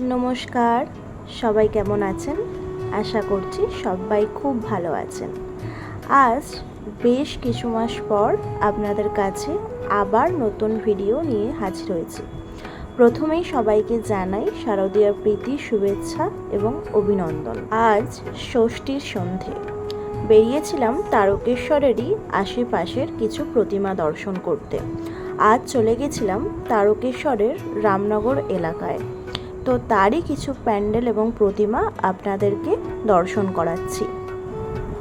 নমস্কার, সবাই কেমন আছেন? আশা করছি সবাই খুব ভালো আছেন। আজ বেশ কিছু মাস পর আপনাদের কাছে আবার নতুন ভিডিও নিয়ে হাজির হয়েছি। প্রথমেই সবাইকে জানাই শারদীয়ার প্রীতি, শুভেচ্ছা এবং অভিনন্দন। আজ ষষ্ঠীর সন্ধে বেরিয়েছিলাম তারকেশ্বরেরই আশেপাশের কিছু প্রতিমা দর্শন করতে। আজ চলে গেছিলাম তারকেশ্বরের রামনগর এলাকায়। তো তারই কিছু প্যান্ডেল এবং প্রতিমা আপনাদেরকে দর্শন করাচ্ছি।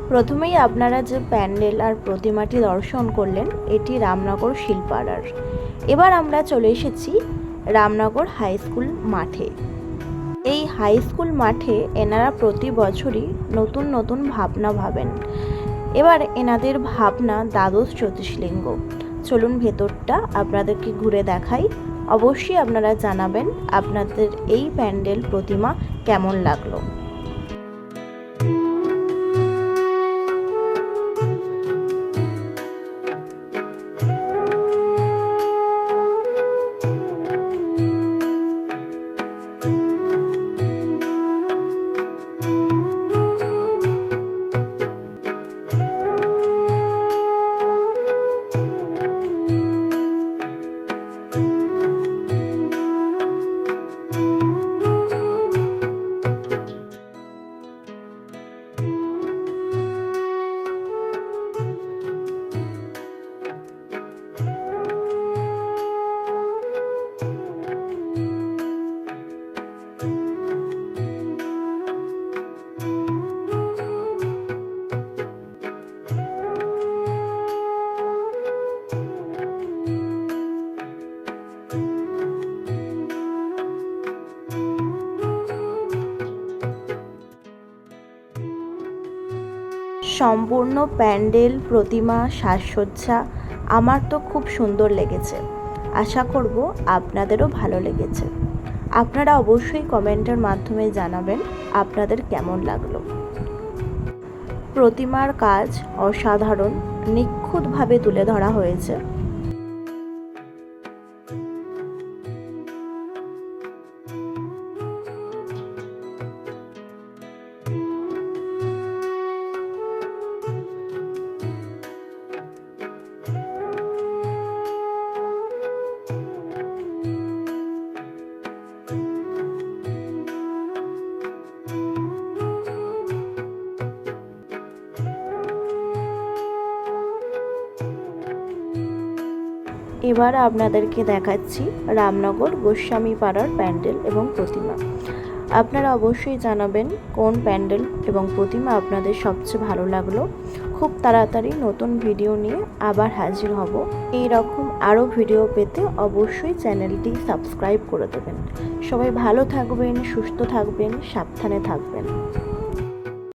প্রথমেই আপনারা যে প্যান্ডেল আর প্রতিমাটি দর্শন করলেন, এটি রামনগর শিলপাড়ার। এবার আমরা চলে এসেছি রামনগর হাই স্কুল মাঠে। এই হাই স্কুল মাঠে এনারা প্রতি বছরই নতুন নতুন ভাবনা ভাবেন। এবার এনাদের ভাবনা দ্বাদশ জ্যোতির্লিঙ্গ। চলুন ভেতরটা আপনাদেরকে ঘুরে দেখাই। অবশ্যই আপনারা জানাবেন আপনাদের এই প্যান্ডেল প্রতিমা কেমন লাগলো। সম্পূর্ণ প্যান্ডেল, প্রতিমা, সাজসজ্জা আমার তো খুব সুন্দর লেগেছে। আশা করব আপনাদেরও ভালো লেগেছে। আপনারা অবশ্যই কমেন্টের মাধ্যমে জানাবেন আপনাদের কেমন লাগলো। প্রতিমার কাজ অসাধারণ, নিখুঁতভাবে তুলে ধরা হয়েছে। এবার আপনাদেরকে দেখাচ্ছি রামনগর গোস্বামী পাড়ার প্যান্ডেল এবং প্রতিমা। আপনারা অবশ্যই জানাবেন কোন প্যান্ডেল এবং প্রতিমা আপনাদের সবচেয়ে ভালো লাগলো। খুব তাড়াতাড়ি নতুন ভিডিও নিয়ে আবার হাজির হব। এই রকম আরও ভিডিও পেতে অবশ্যই চ্যানেলটি সাবস্ক্রাইব করে দেবেন। সবাই ভালো থাকবেন, সুস্থ থাকবেন, সাবধানে থাকবেন।